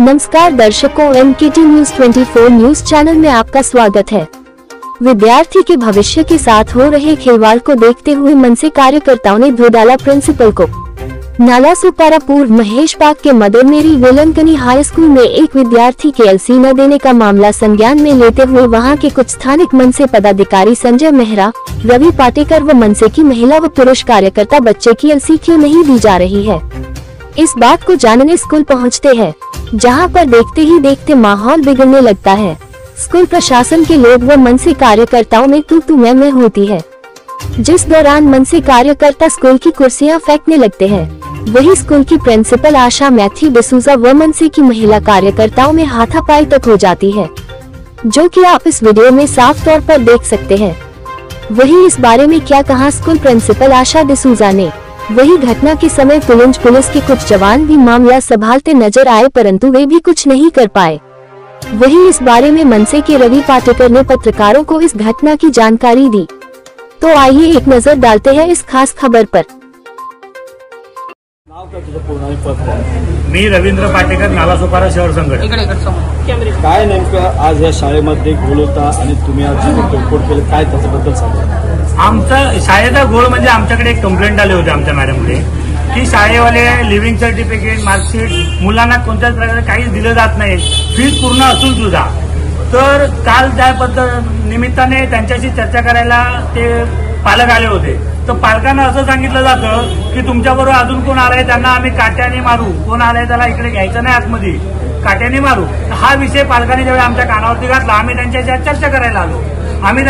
नमस्कार दर्शकों, MKT news 24 news channel में आपका स्वागत है। विद्यार्थी के भविष्य के साथ हो रहे खिलवाड़ को देखते हुए मनसे कार्यकर्ताओं ने धो डाला प्रिंसिपल को। नालासोपारा पूर्व महेश पार्क के मदर मेरी वेलंकनी हाई स्कूल में एक विद्यार्थी के LC न देने का मामला संज्ञान में लेते हुए वहां के कुछ स्थानिक मनसे पदाधिकारी संजय मेहरा, रवि पाटेकर व मनसे की महिला व पुरुष कार्यकर्ता बच्चे की LC क्यों नहीं दी जा रही है, इस बात को जानने स्कूल पहुंचते हैं, जहां पर देखते ही देखते माहौल बिगड़ने लगता है। स्कूल प्रशासन के लोग व मनसे कार्यकर्ताओं में तू मैं होती है, जिस दौरान मनसे कार्यकर्ता स्कूल की कुर्सियां फेंकने लगते हैं। वही स्कूल की प्रिंसिपल आशा मैथ्यू डिसूजा व मनसे की महिला कार्यकर्ताओं में हाथापाई तक हो जाती है, जो कि आप इस वीडियो में साफ तौर पर देख सकते हैं। वही इस बारे में क्या कहा स्कूल प्रिंसिपल आशा डिसूजा ने। वही घटना के समय पुलिस के कुछ जवान भी मामला संभालते नजर आए, परंतु वे भी कुछ नहीं कर पाए। वही इस बारे में मनसे के रवि पाटेकर ने पत्रकारों को इस घटना की जानकारी दी। तो आइए एक नजर डालते हैं इस खास खबर पर। मी रवींद्र पाटेकर, नालासोपारा शहर संघटन। काय नेमकं आज या शाळेमध्ये घोळ होता आणि तुम्ही आज जी तोडफोड केली, काय त्याच्याबद्दल सांगा। आमचा शाळेचा घोळ म्हणजे आमच्याकडे एक कंप्लेंट आली होती आमच्या मॅडमकडे की शाळेवाले लिव्हिंग सर्टिफिकेट, मार्कशीट मुलांना कोणत्याच प्रकारे काहीच दिलं जात नाही, फीस पूर्ण असून सुद्धा। तर काल त्या निमित्ताने त्यांच्याशी चर्चा करायला ते पालक आले होते। तर पालकांना असं सांगितलं जातं की तुमच्याबरोबर अजून कोण आलाय त्यांना आम्ही काट्याने मारू, कोण आलाय त्याला इकडे घ्यायचं नाही, आतमध्ये काट्याने मारू। हा विषय पालकांनी जेव्हा आमच्या कानावरती घातला, आम्ही त्यांच्याशी चर्चा करायला आलो। आम्ही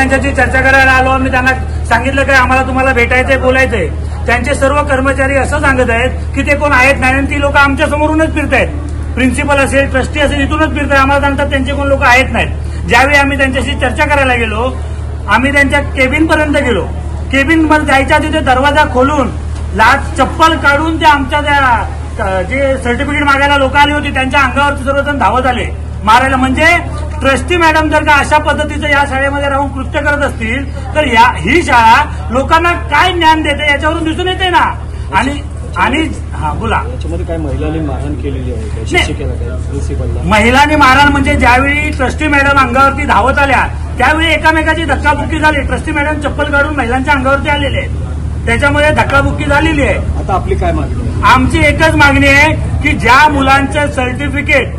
त्यांना सांगितलं की आम्हाला तुम्हाला भेटायचंय, बोलायचंय। त्यांचे सर्व कर्मचारी असं सांगत आहेत की ते कोण आहेत नाही, ती लोक आमच्या समोरूनच फिरतायत, प्रिन्सिपल असेल, ट्रस्टी असेल, इथूनच फिरताय। आम्हाला सांगतात त्यांचे कोण लोक आहेत नाहीत। ज्यावेळी आम्ही त्यांच्याशी चर्चा करायला गेलो, आम्ही त्यांच्या केबिन पर्यंत गेलो। केबिन मध्ये जायच्या तिथे दरवाजा खोलून चप्पल काढून ते आमच्या त्या जे सर्टिफिकेट मागायला लोक आली होती त्यांच्या अंगावरती सर्वजण धावत आले मारायला। म्हणजे ट्रस्टी मॅडम जर का अशा पद्धतीचं या शाळेमध्ये राहून कृत्य करत असतील तर ही शाळा लोकांना काय ज्ञान देते याच्यावरून दिसून येते ना। आणि हा बोला, याच्यामध्ये काय महिलांनी मारहाण केलेली आहे? महिलांनी मारहाण म्हणजे ज्यावेळी ट्रस्टी मॅडम अंगावरती धावत आल्या त्यावेळी एकामेकाची धक्काबुक्की झाली। ट्रस्टी मॅडम चप्पल काढून महिलांच्या अंगावरती आलेले आहेत, त्याच्यामध्ये धक्काबुक्की झालेली आहे। आता आपली काय मागणी आहे? आमची एकच मागणी आहे की ज्या मुलांचं सर्टिफिकेट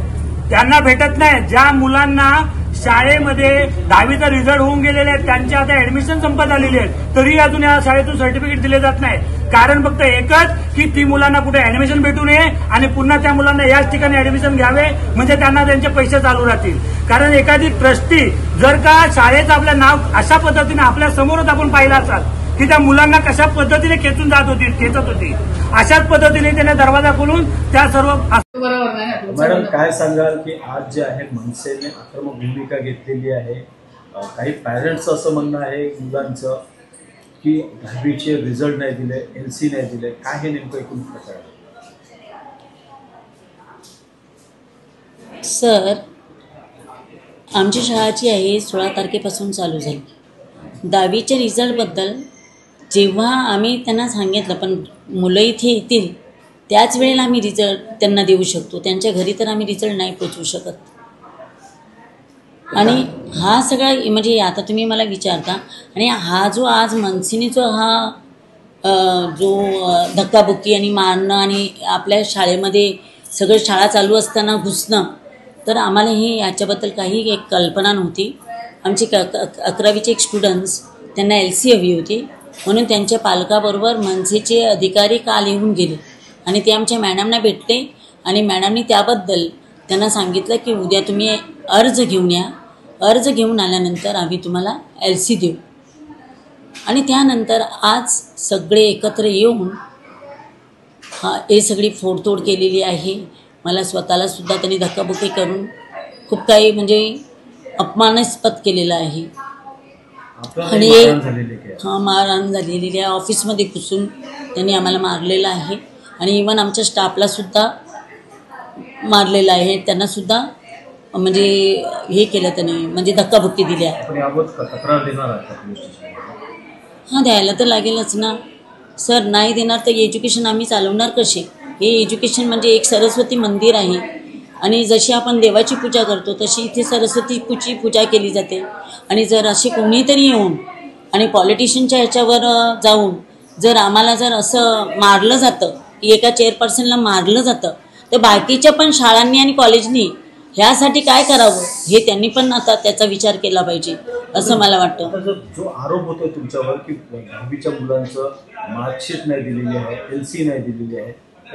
त्यांना भेटत नाही, ज्या मुलांना शाळेमध्ये 10वीचा रिझल्ट होऊन गेलेले आहेत, त्यांची आता ऍडमिशन संपत आलेली आहेत, तरी अजून या शाळेतून सर्टिफिकेट दिले जात नाही। कारण फक्त एकच की ती मुलांना कुठे ऍडमिशन भेटू नये आणि पुन्हा त्या मुलांना याच ठिकाणी ऍडमिशन घ्यावे, म्हणजे त्यांना त्यांचे पैसे चालू राहतील। कारण एखादी ट्रस्टी जर का शाळेचं आपलं नाव अशा पद्धतीने आपल्या समोरच आपण पाहिलं असाल की त्या मुलांना कशा पद्धतीने खेचून जात होती, खेचत होती, अशाच पद्धतीने त्याने दरवाजा खोलून त्या सर्व। मॅडम काय सांगाल की आज जे आहे मनसेने आक्रमक भूमिका घेतलेली आहे, काही पॅरेंट्स असं म्हणणं आहे मुलांचं की 10वीचे रिझल्ट नाही दिले, LC नाही दिले, काय हे नेमकं एकूण प्रकार आहे? सर, आमची शाळा जी आहे 16 तारखेपासून चालू झाली। 10वीच्या रिझल्टबद्दल जेव्हा आम्ही त्यांना सांगितलं, पण मुलं इथे येतील त्याच वेळेला आम्ही रिझल्ट त्यांना देऊ शकतो, त्यांच्या घरी तर आम्ही रिझल्ट नाही पोचवू शकत। आणि हा सगळा म्हणजे आता तुम्ही मला विचारता, आणि हा जो आज मनसेने जो जो धक्काबुक्की आणि मारणं आणि आपल्या शाळेमध्ये सगळं शाळा चालू असताना घुसणं, तर आम्हाला हे याच्याबद्दल काही एक कल्पना नव्हती। आमचे 11वीचे एक स्टुडंट्स त्यांना LC हवी होती, म्हणून त्यांच्या पालकाबरोबर मनसेचे अधिकारी काल येऊन गेले आणि ते आमच्या मॅडमना भेटले आणि मॅडमनी त्याबद्दल त्यांना सांगितलं की उद्या तुम्ही अर्ज घेऊन या, अर्ज घेऊन आल्यानंतर आम्ही तुम्हाला LC देऊ। आणि त्यानंतर आज सगळे एकत्र येऊन हे सगळी फोडतोड केलेली आहे। मला स्वतःलासुद्धा त्यांनी धक्काबुक्की करून खूप काही म्हणजे अपमानास्पद केलेलं आहे आणि मारहाण झालेली आहे। ऑफिसमध्ये घुसून त्यांनी आम्हाला मारलेलं आहे आणि इव्हन आमच्या स्टाफलासुद्धा मारलेलं आहे, त्यांनासुद्धा म्हणजे हे केलं त्यांनी, म्हणजे धक्काबुक्की दिली आहे। हां, द्यायला तर लागेलच ना सर, नाही देणार तर एज्युकेशन आम्ही चालवणार कसे? हे एज्युकेशन म्हणजे एक सरस्वती मंदिर आहे, आणि जशी आपण देवाची पूजा करतो तशी इथे सरस्वतीची पूजा केली जाते. आणि जर असे कोणीतरी येऊन आणि पॉलिटिशियनच्या ह्याच्यावर जाऊन जर आम्हाला जर असं मारलं जातं की एका चेअरपर्सनला मारलं जातं, तर बाकीच्या पण शाळांनी आणि कॉलेजनी ह्यासाठी काय करावं हे त्यांनी पण आता त्याचा विचार केला पाहिजे असं मला वाटतं. जो आरोप होतो तुमच्यावर की 10वीच्या मुलांचं मार्कशीट नाही दिलेली आहे, LC नाही दिलेली आहे,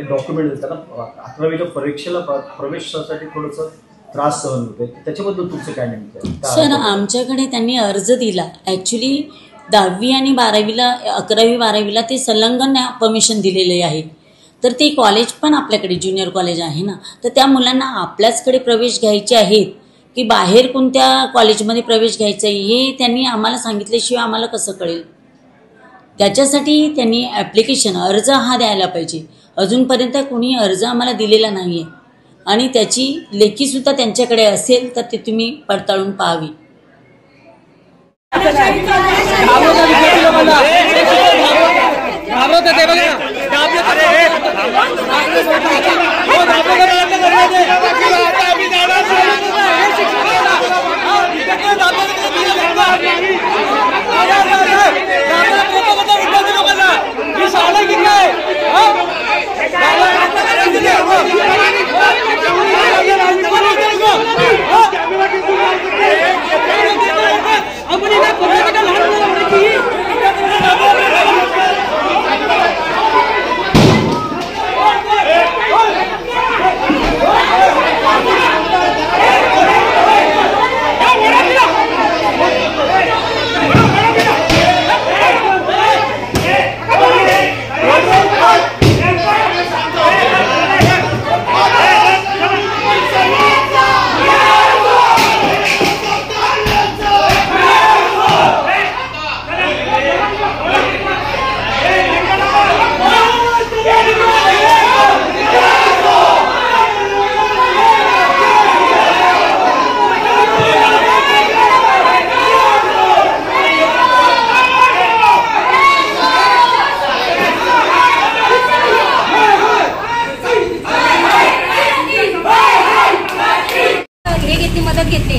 डॉक्युमेंट त्यांना 11वीच्या परीक्षेला प्रवेशासाठी थोडंसं त्रास सहन होते, त्याच्याबद्दल तुमचं काय नेमकं? सर, आमच्याकडे त्यांनी अर्ज दिला. ॲक्च्युली 10वी आणि 12वीला 11वी 12वीला ते संलग्न परमिशन दिलेले आहे. तर ते कॉलेज पण आपल्याकडे ज्युनियर कॉलेज आहे ना, तर त्या मुलांना आपल्याचकडे प्रवेश घ्यायचे आहेत की बाहेर कोणत्या कॉलेजमध्ये प्रवेश घ्यायचा आहे हे त्यांनी आम्हाला सांगितल्याशिवाय आम्हाला कसं कळेल? त्याच्यासाठी त्यांनी ॲप्लिकेशन अर्ज हा द्यायला पाहिजे. अजूनपर्यंत कोणी अर्ज आम्हाला दिलेला नाही आहे आणि त्याची लेखीसुद्धा त्यांच्याकडे असेल तर ते तुम्ही पडताळून पाहावी. मदत घेतली.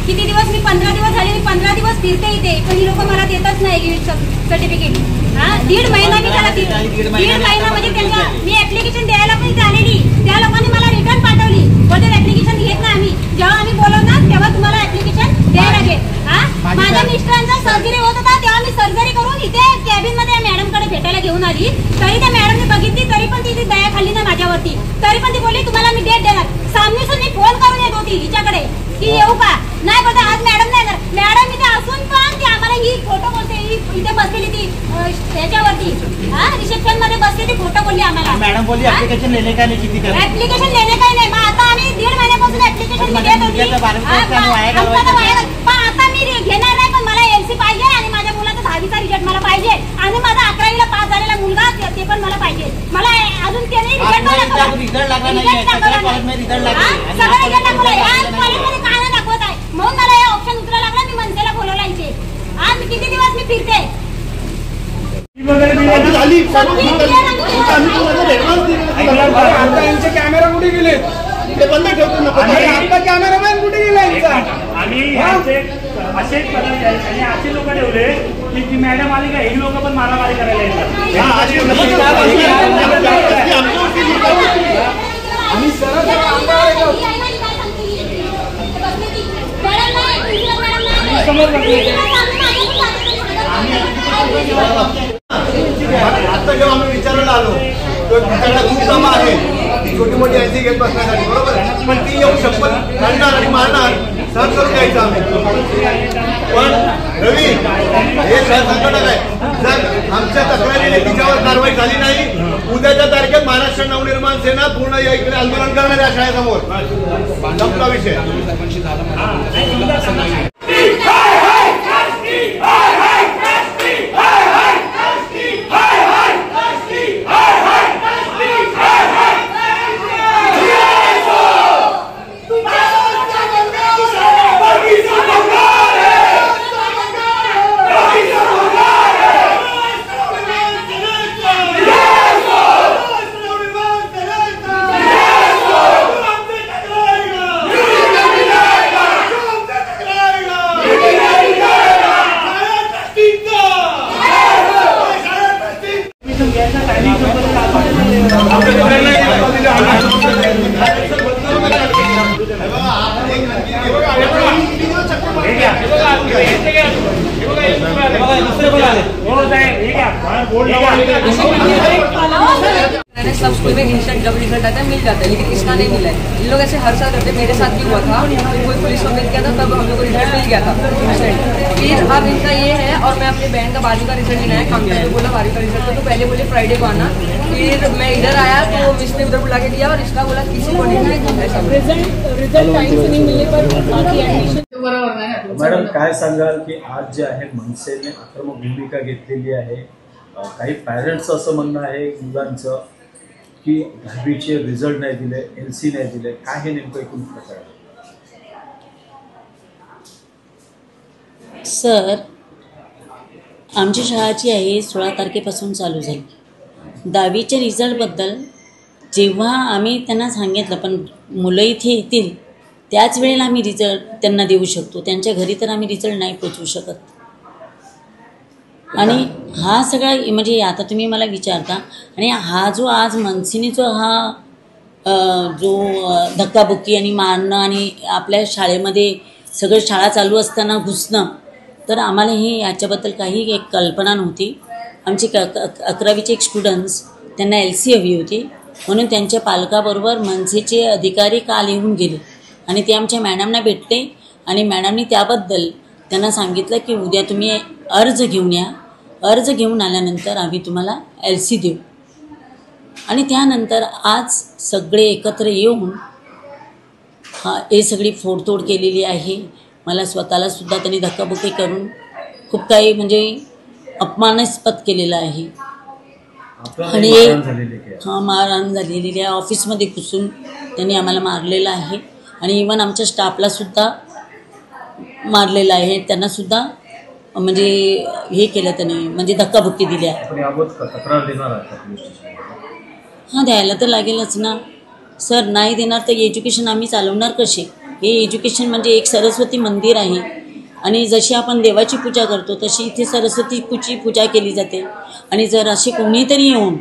किती दिवस मी 15 दिवस झाले, मी 15 दिवस फिरते इथे, पण ही लोक मला देतच नाही सर्टिफिकेट. 1.5 महिना मी त्याला 1.5 महिना म्हणजे त्यांना मी ऍप्लिकेशन द्यायला पण इथे आलेली, त्या लोकांनी मला रिटर्न पाठवली. बोलते ऍप्लिकेशन घेत ना आम्ही, जेव्हा आम्ही बोलवणार तेव्हा तुम्हाला ऍप्लिकेशन द्यायला लागेल. माझ्या मिस्टरांचा सर्जरी होत होता तेव्हा मी सर्जरी करून इथे कॅबिन मध्ये मॅडमकडे भेटायला घेऊन आली. तरी त्या मॅडमने बघितली, तरी पण ती दया खाल्ली ना माझ्यावरती. तरी पण ती बोलली तुम्हाला मी डेट देणार. सामनेसून मी फोन करून येत होती हिच्याकडे की येऊ का, नाही बोलते आज मॅडम नाही येणार. मॅडम इथे असून पण ती आम्हाला ही फोटो बोलते, इथे बसलेली ती ह्याच्यावरती रिसेप्शन मध्ये बसलेली फोटो बोलली आम्हाला. मॅडम बोलली ऍप्लिकेशन लेने काय नाही, किती करा ऍप्लिकेशन लेने काय नाही. मग आता आम्ही 1.5 महिन्यापासून ऍप्लिकेशन देत होती, पण आता मी घेणार नाही. पण मला LC पाहिजे आणि माझ्या मुलाचा 10वीचा रिझल्ट मला पाहिजे आणि माझा 11वीला पास झालेला मुलगा ते पण मला पाहिजे. मला अजून ते नाही रिझल्ट लागला नाही, सगळं रिझल्ट दाखवला. या कॉलेजमध्ये काय नाही दाखवत आहे म्हणून मला हे ऑप्शन उतरा लागला. मी मनसेला बोलवला इथे. आज किती दिवस मी फिरते. यांचे कॅमेरा कुठे गेले, ते बंद ठेवतो नको. आता कॅमेरामॅन कुठे गेला यांचा? आणि असे लोक ठेवले की ती मॅडम आली का ही लोक पण मारामारी करायला येतात. आता जेव्हा आम्ही विचारायला आलो त्याला खूप जमा आहे छोटी मोठी ऐसी घेत बसण्यासाठी, बरोबर, पण ती येऊन शपथ काढणार आणि मारणार सहन करून द्यायचं आम्ही. पण रवी हे संकट आहे. जर आमच्या तक्रारीने तिच्यावर कारवाई झाली नाही, उद्याच्या तारखेत महाराष्ट्र नवनिर्माण सेना पूर्ण या इकडे आंदोलन करणार आहे शाळेसमोर. संपला विषय. मैंने सब स्कूल में इंस्टेंट जब रिजल्ट आता है मिल जाता है, लेकिन इसका नहीं मिला है। इन लोग ऐसे हर साल करते, मेरे साथ भी हुआ था, कोई पुलिस को मिल गया था तब हम लोग को रिजल्ट मिल गया था इंस्टेंट। फिर अब इनका ये है, और मैं अपनी बहन का 12वीं का रिजल्ट लेना है, काम करके बोला 12वीं का रिजल्ट, तो पहले बोले फ्राइडे को आना। फिर मैं इधर आया तो मिस ने उधर बुला के दिया और इसका बोला किसी को नहीं, ऐसा रिजल्ट टाइम से नहीं मिलने पर बाकी एडमिशन। मॅडम काय सांगाल की आज जे आहे मनसेने आक्रमक भूमिका घेतलेली आहे, काही पॅरेंट्स असं म्हणणं आहे मुलांचं की 10वीचे रिझल्ट नाही दिले, LC नाही दिले, काय हे नेमकं एकूण प्रकार आहे? सर, आमची शाळा जी आहे 16 तारखेपासून चालू झाली. 10वीच्या रिझल्टबद्दल जेव्हा आम्ही त्यांना सांगितलं, पण मुलं इथे येतील त्याच वेळेला आम्ही रिझल्ट त्यांना देऊ शकतो, त्यांच्या घरी तर आम्ही रिझल्ट नाही पोचवू शकत. आणि हा सगळा म्हणजे आता तुम्ही मला विचारता, आणि हा जो आज मनसेने जो जो धक्काबुक्की आणि मारणं आणि आपल्या शाळेमध्ये सगळं शाळा चालू असताना घुसणं, तर आम्हाला हे याच्याबद्दल काही एक कल्पना नव्हती. आमचे 11वीचे एक स्टुडंट्स, त्यांना LC हवी होती, म्हणून त्यांच्या पालकाबरोबर मनसेचे अधिकारी काल येऊन गेले आणि ते आमच्या मॅडमना भेटले आणि मॅडमनी त्याबद्दल त्यांना सांगितलं की उद्या तुम्ही अर्ज घेऊन या, अर्ज घेऊन आल्यानंतर आम्ही तुम्हाला LC देऊ. आणि त्यानंतर आज सगळे एकत्र येऊन हे सगळी फोडतोड केलेली आहे. मला स्वतःलासुद्धा त्यांनी धक्काबुक्की करून खूप काही म्हणजे अपमानास्पद केलेलं आहे. आणि मारहाण झालेली आहे, ऑफिसमध्ये घुसून त्यांनी आम्हाला मारलेलं आहे आणि इवन आमच्या स्टाफलासुद्धा मारलेलं आहे. त्यांनासुद्धा म्हणजे हे केलं त्याने, म्हणजे धक्काबुक्की दिली आहे. हां, द्यायला तर लागेलच ना सर. नाही देणार तर एज्युकेशन आम्ही चालवणार कसे? हे एज्युकेशन म्हणजे एक सरस्वती मंदिर आहे आणि जशी आपण देवाची पूजा करतो तशी इथे सरस्वतीची पूजा केली जाते. आणि जर असे कोणीतरी येऊन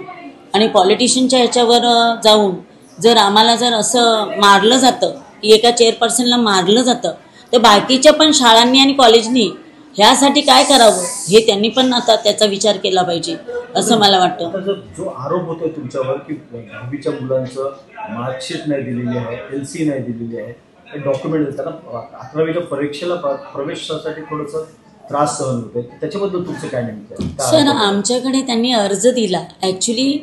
आणि पॉलिटिशियनच्या ह्याच्यावर जाऊन जर आम्हाला जर असं मारलं जातं की एका चेअरपर्सनला मारलं जातं, तर बाकीच्या पण शाळांनी आणि कॉलेजनी ह्यासाठी काय करावं हे त्यांनी पण आता त्याचा विचार केला पाहिजे असं मला वाटतं. जो आरोप होतोय तुमच्यावर की 10वीच्या मुलांचं मार्कशीट नाही दिलेली आहे, LC नाही दिलेली आहे, डॉक्युमेंट त्यांना 11वीच्या परीक्षेला प्रवेशासाठी थोडंसं त्रास सहन होतोय, त्याच्याबद्दल तुमचं काय नेमकं? सर, आमच्याकडे त्यांनी अर्ज दिला. ॲक्च्युली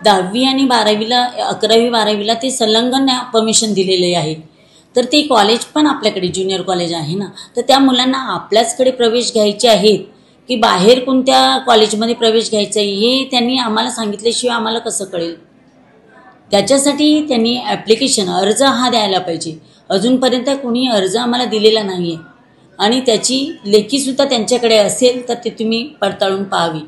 10वी आणि 12वीला 11वी 12वीला ते संलग्न परमिशन दिलेले आहे. तर ते कॉलेज पण आपल्याकडे ज्युनियर कॉलेज आहे ना, तर त्या मुलांना आपल्याचकडे प्रवेश घ्यायचे आहेत की बाहेर कोणत्या कॉलेजमध्ये प्रवेश घ्यायचा आहे हे त्यांनी आम्हाला सांगितल्याशिवाय आम्हाला कसं कळेल? त्याच्यासाठी त्यांनी ॲप्लिकेशन अर्ज हा द्यायला पाहिजे. अजूनपर्यंत कोणी अर्ज आम्हाला दिलेला नाही आहे आणि त्याची लेखीसुद्धा त्यांच्याकडे असेल तर ते तुम्ही पडताळून पाहावी.